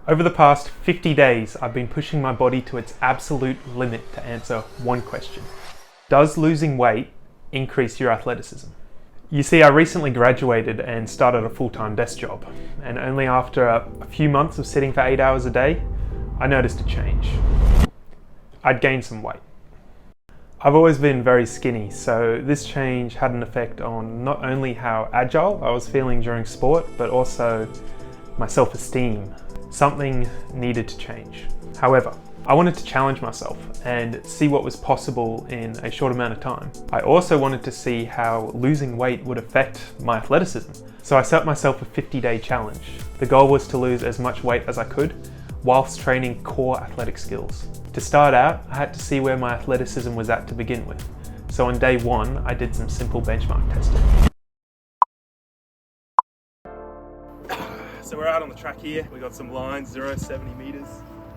Over the past 50 days, I've been pushing my body to its absolute limit to answer one question. Does losing weight increase your athleticism? You see, I recently graduated and started a full-time desk job, and only after a few months of sitting for 8 hours a day, I noticed a change. I'd gained some weight. I've always been very skinny, so this change had an effect on not only how agile I was feeling during sport, but also my self-esteem. Something needed to change. However, I wanted to challenge myself and see what was possible in a short amount of time. I also wanted to see how losing weight would affect my athleticism. So I set myself a 50-day challenge. The goal was to lose as much weight as I could whilst training core athletic skills. To start out, I had to see where my athleticism was at to begin with. So on day one, I did some simple benchmark testing. So we're out on the track here. We got some lines, 0 to 70 meters.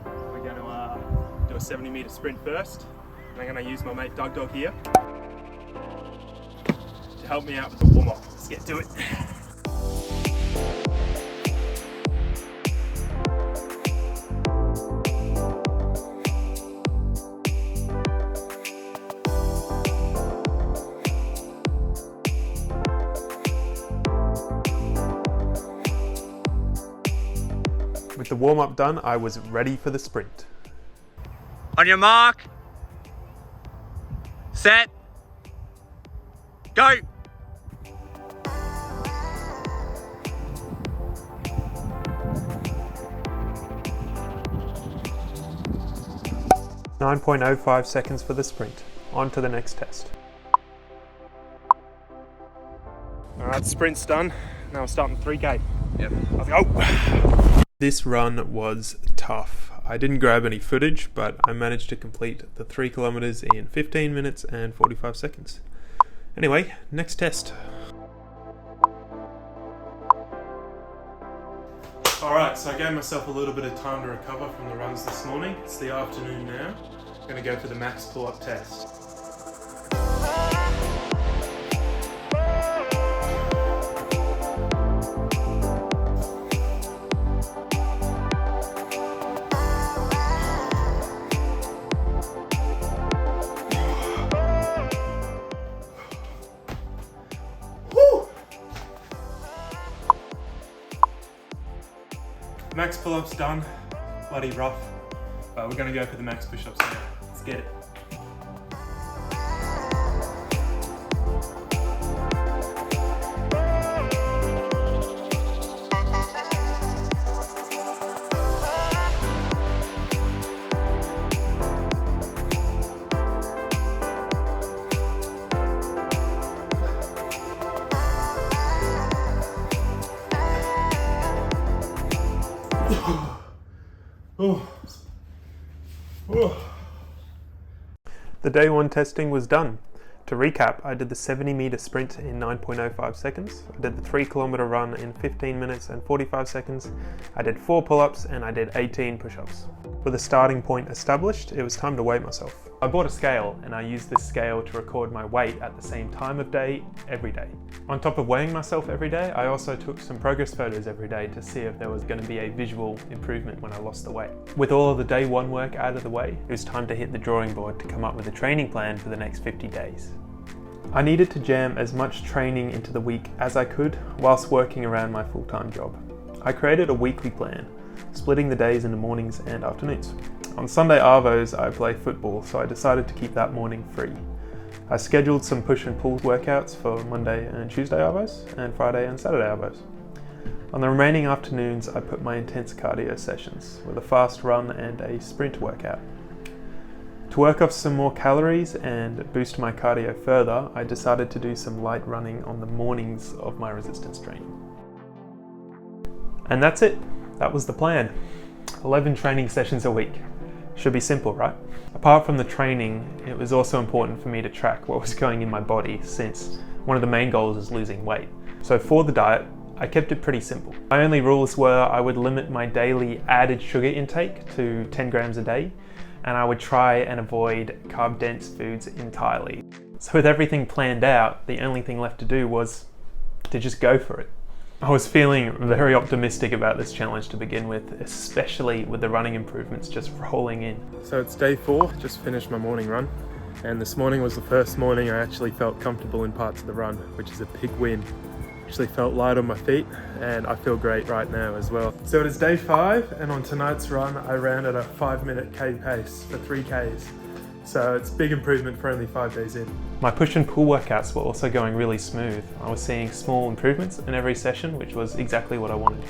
We're going to do a 70 meter sprint first. And I'm going to use my mate Dog here to help me out with the warm up. Let's get to it. With the warm-up done, I was ready for the sprint. On your mark, set, go! .05 seconds for the sprint. On to the next test. Alright, sprint's done. Now we're starting 3K. Yep. Let's go! This run was tough. I didn't grab any footage, but I managed to complete the 3 kilometers in 15 minutes and 45 seconds. Anyway, next test. Alright, so I gave myself a little bit of time to recover from the runs this morning. It's the afternoon now. I'm going to go for the max pull-up test. Max pull-ups done, bloody rough, but we're going to go for the max push-ups now. Let's get it. The day one testing was done. To recap, I did the 70 meter sprint in 9.05 seconds. I did the 3 kilometer run in 15 minutes and 45 seconds. I did 4 pull-ups and I did 18 push-ups. With a starting point established, it was time to weigh myself. I bought a scale and I used this scale to record my weight at the same time of day, every day. On top of weighing myself every day, I also took some progress photos every day to see if there was going to be a visual improvement when I lost the weight. With all of the day one work out of the way, it was time to hit the drawing board to come up with a training plan for the next 50 days. I needed to jam as much training into the week as I could whilst working around my full-time job. I created a weekly plan, splitting the days into mornings and afternoons. On Sunday arvos, I play football, so I decided to keep that morning free. I scheduled some push and pull workouts for Monday and Tuesday arvos, and Friday and Saturday arvos. On the remaining afternoons, I put my intense cardio sessions, with a fast run and a sprint workout. To work off some more calories and boost my cardio further, I decided to do some light running on the mornings of my resistance training. And that's it. That was the plan. 11 training sessions a week. Should be simple, right? Apart from the training, it was also important for me to track what was going in my body, since one of the main goals is losing weight. So for the diet, I kept it pretty simple. My only rules were I would limit my daily added sugar intake to 10 grams a day, and I would try and avoid carb-dense foods entirely. So with everything planned out, the only thing left to do was to just go for it. I was feeling very optimistic about this challenge to begin with, especially with the running improvements just rolling in. So it's day 4, just finished my morning run, and this morning was the first morning I actually felt comfortable in parts of the run, which is a big win. Actually felt light on my feet, and I feel great right now as well. So it is day 5, and on tonight's run I ran at a 5-minute K pace for 3 Ks. So it's a big improvement for only 5 days in. My push and pull workouts were also going really smooth. I was seeing small improvements in every session, which was exactly what I wanted.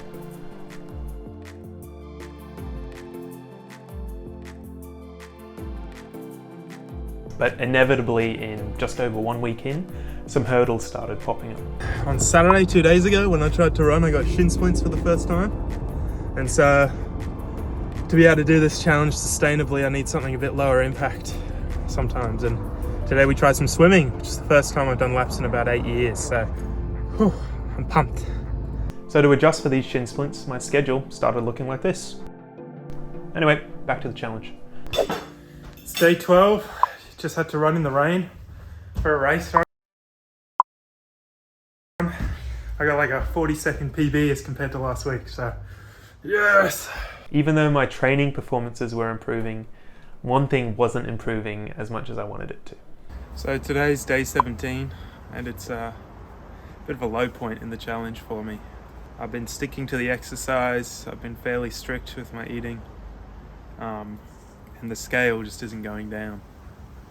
But inevitably, in just over 1 week in, some hurdles started popping up. On Saturday 2 days ago when I tried to run, I got shin splints for the first time. And so to be able to do this challenge sustainably, I need something a bit lower impact sometimes. And today we tried some swimming, which is the first time I've done laps in about 8 years. So I'm pumped. So to adjust for these shin splints, my schedule started looking like this. Anyway, back to the challenge. It's day 12. Just had to run in the rain for a race run. I got like a 40-second PB as compared to last week, so yes! Even though my training performances were improving, one thing wasn't improving as much as I wanted it to. So today's day 17, and it's a bit of a low point in the challenge for me. I've been sticking to the exercise, I've been fairly strict with my eating, and the scale just isn't going down.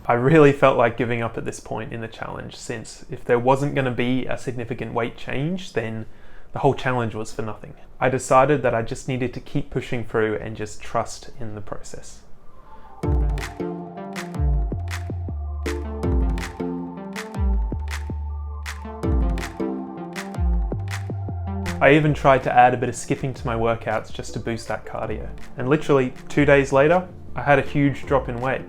I really felt like giving up at this point in the challenge, since if there wasn't going to be a significant weight change, then the whole challenge was for nothing. I decided that I just needed to keep pushing through and just trust in the process. I even tried to add a bit of skipping to my workouts just to boost that cardio. And literally 2 days later, I had a huge drop in weight.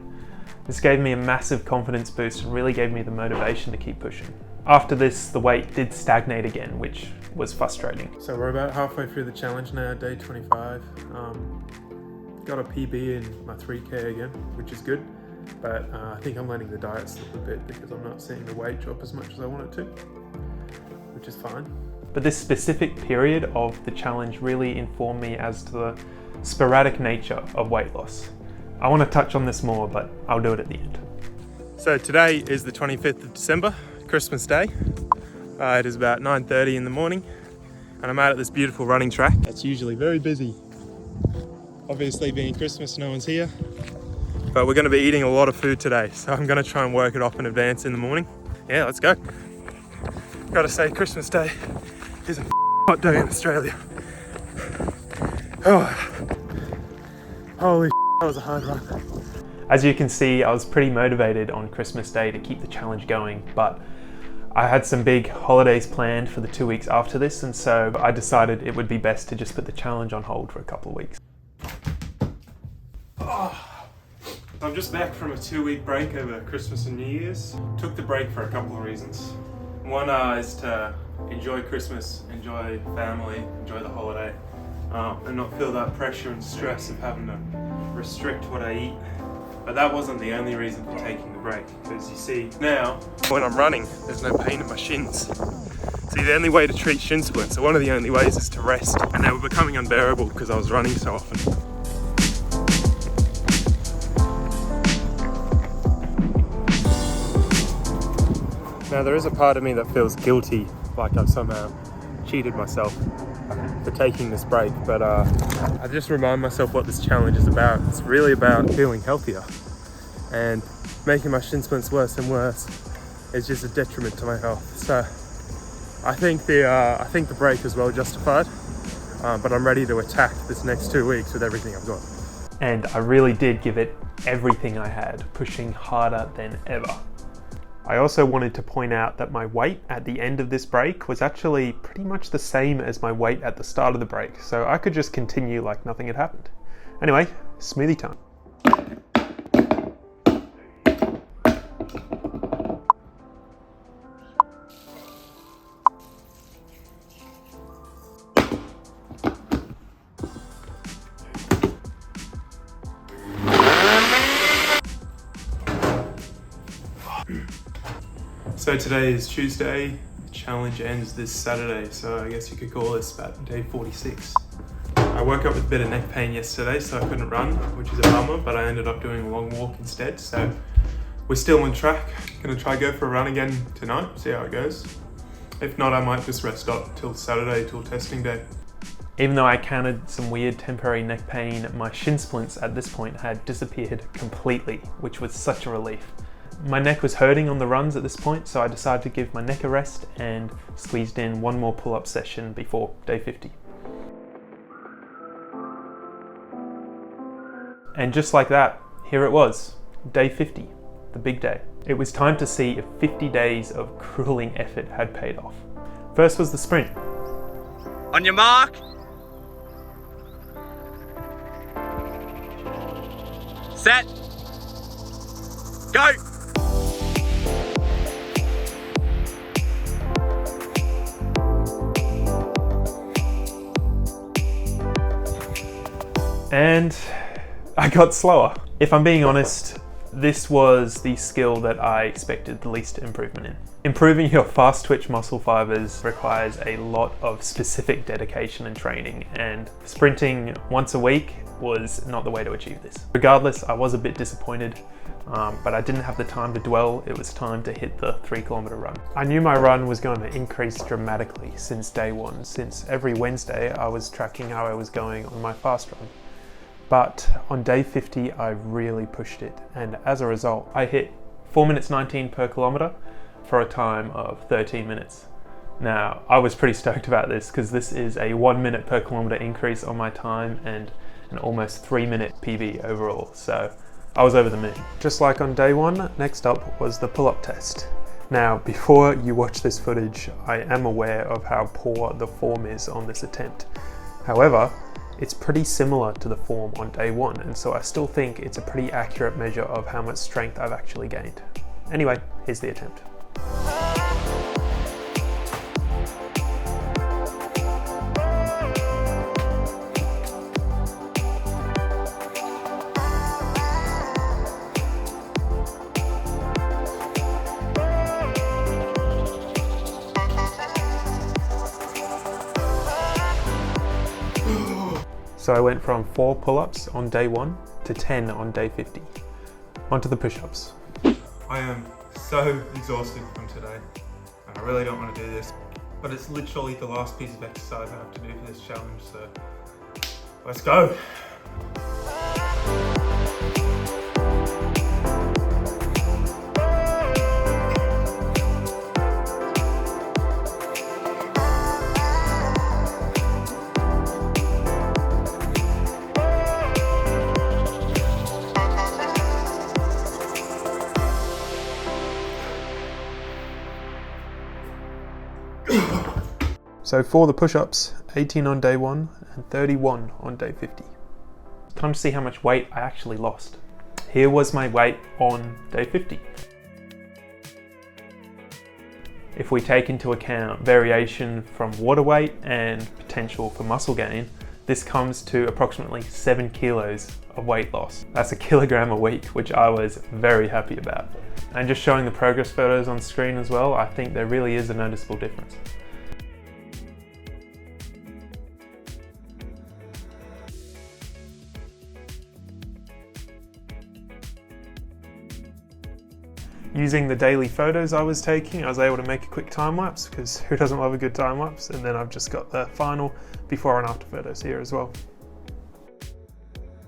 This gave me a massive confidence boost and really gave me the motivation to keep pushing. After this, the weight did stagnate again, which was frustrating. So we're about halfway through the challenge now, day 25. Got a PB in my 3K again, which is good. But I think I'm letting the diet slip a bit because I'm not seeing the weight drop as much as I want it to, which is fine. But this specific period of the challenge really informed me as to the sporadic nature of weight loss. I want to touch on this more, but I'll do it at the end. So today is the 25th of December, Christmas Day. It is about 9:30 in the morning, and I'm out at this beautiful running track. It's usually very busy. Obviously being Christmas, no one's here. But we're going to be eating a lot of food today, so I'm going to try and work it off in advance in the morning. Yeah, let's go. Gotta say, Christmas Day is a hot day in Australia. Oh. Holy that was a hard run. As you can see, I was pretty motivated on Christmas Day to keep the challenge going, but I had some big holidays planned for the 2 weeks after this, and so I decided it would be best to just put the challenge on hold for a couple of weeks. I'm just back from a 2-week break over Christmas and New Year's. Took the break for a couple of reasons. One is to enjoy Christmas, enjoy family, enjoy the holiday, and not feel that pressure and stress of having to restrict what I eat. But that wasn't the only reason for taking the break, because you see, now, when I'm running, there's no pain in my shins. See, the only way to treat shin splints, so one of the only ways is to rest, and they were becoming unbearable because I was running so often. Now there is a part of me that feels guilty, like I've somehow cheated myself for taking this break, but I just remind myself what this challenge is about. It's really about feeling healthier, and making my shin splints worse and worse is just a detriment to my health. So I think the break is well justified, but I'm ready to attack this next 2 weeks with everything I've got. And I really did give it everything I had, pushing harder than ever. I also wanted to point out that my weight at the end of this break was actually pretty much the same as my weight at the start of the break, so I could just continue like nothing had happened. Anyway, smoothie time. So today is Tuesday. challenge ends this Saturday, so I guess you could call this about day 46. I woke up with a bit of neck pain yesterday, so I couldn't run, which is a bummer, but I ended up doing a long walk instead, so we're still on track. Gonna try go for a run again tonight, see how it goes. If not, I might just rest up till Saturday, till testing day. Even though I encountered some weird temporary neck pain, my shin splints at this point had disappeared completely, which was such a relief. My neck was hurting on the runs at this point, so I decided to give my neck a rest and squeezed in one more pull-up session before day 50. And just like that, here it was, day 50, the big day. It was time to see if 50 days of grueling effort had paid off. First was the sprint. On your mark. Set. Go. And I got slower. If I'm being honest, this was the skill that I expected the least improvement in. Improving your fast twitch muscle fibers requires a lot of specific dedication and training, and sprinting once a week was not the way to achieve this. Regardless, I was a bit disappointed, but I didn't have the time to dwell. It was time to hit the 3-kilometer run. I knew my run was going to increase dramatically since day one, since every Wednesday I was tracking how I was going on my fast run. But on day 50, I really pushed it, and as a result, I hit 4 minutes 19 per kilometer for a time of 13 minutes. Now, I was pretty stoked about this because this is a 1 minute per kilometer increase on my time and an almost 3-minute PB overall, so I was over the moon. Just like on day one, next up was the pull-up test. Now, before you watch this footage, I am aware of how poor the form is on this attempt. However, it's pretty similar to the form on day one, and so I still think it's a pretty accurate measure of how much strength I've actually gained. Anyway, here's the attempt. So I went from 4 pull-ups on day 1 to 10 on day 50. Onto the push-ups. I am so exhausted from today, and I really don't want to do this, but it's literally the last piece of exercise I have to do for this challenge, so let's go! So for the push-ups, 18 on day 1 and 31 on day 50. Time to see how much weight I actually lost. Here was my weight on day 50. If we take into account variation from water weight and potential for muscle gain, this comes to approximately 7 kilos of weight loss. That's a kilogram a week, which I was very happy about. And just showing the progress photos on screen as well, I think there really is a noticeable difference. Using the daily photos I was taking, I was able to make a quick time lapse, because who doesn't love a good time lapse? And then I've just got the final before and after photos here as well.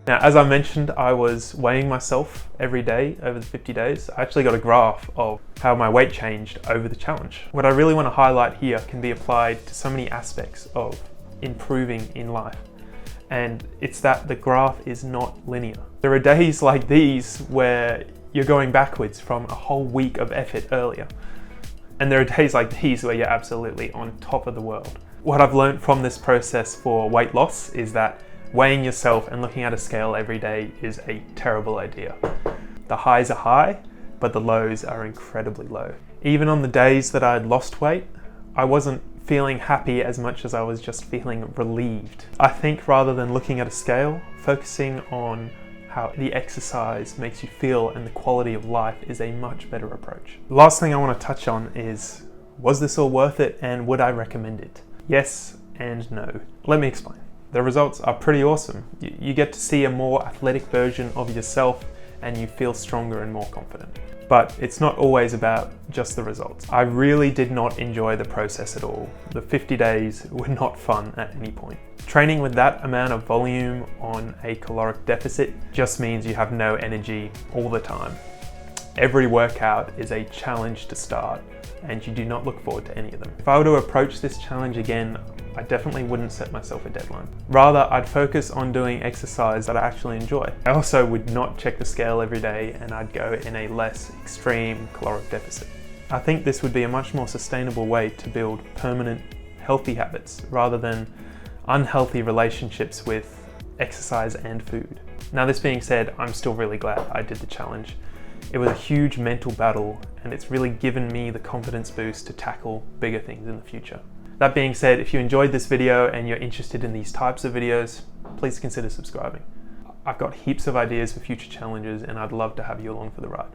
Now, as I mentioned, I was weighing myself every day over the 50 days. I actually got a graph of how my weight changed over the challenge. What I really want to highlight here can be applied to so many aspects of improving in life. And it's that the graph is not linear. There are days like these where you're going backwards from a whole week of effort earlier. And there are days like these where you're absolutely on top of the world. What I've learned from this process for weight loss is that weighing yourself and looking at a scale every day is a terrible idea. The highs are high, but the lows are incredibly low. Even on the days that I'd lost weight, I wasn't feeling happy as much as I was just feeling relieved. I think rather than looking at a scale, focusing on how the exercise makes you feel and the quality of life is a much better approach. The last thing I want to touch on is Was this all worth it, and would I recommend it? Yes and no. Let me explain. The results are pretty awesome. You get to see a more athletic version of yourself and you feel stronger and more confident. But it's not always about just the results. I really did not enjoy the process at all. The 50 days were not fun at any point. Training with that amount of volume on a caloric deficit just means you have no energy all the time. Every workout is a challenge to start, and you do not look forward to any of them. If I were to approach this challenge again, I definitely wouldn't set myself a deadline. Rather, I'd focus on doing exercise that I actually enjoy. I also would not check the scale every day, and I'd go in a less extreme caloric deficit. I think this would be a much more sustainable way to build permanent, healthy habits rather than unhealthy relationships with exercise and food. Now, this being said, I'm still really glad I did the challenge. It was a huge mental battle, and it's really given me the confidence boost to tackle bigger things in the future. That being said, if you enjoyed this video and you're interested in these types of videos, please consider subscribing. I've got heaps of ideas for future challenges, and I'd love to have you along for the ride.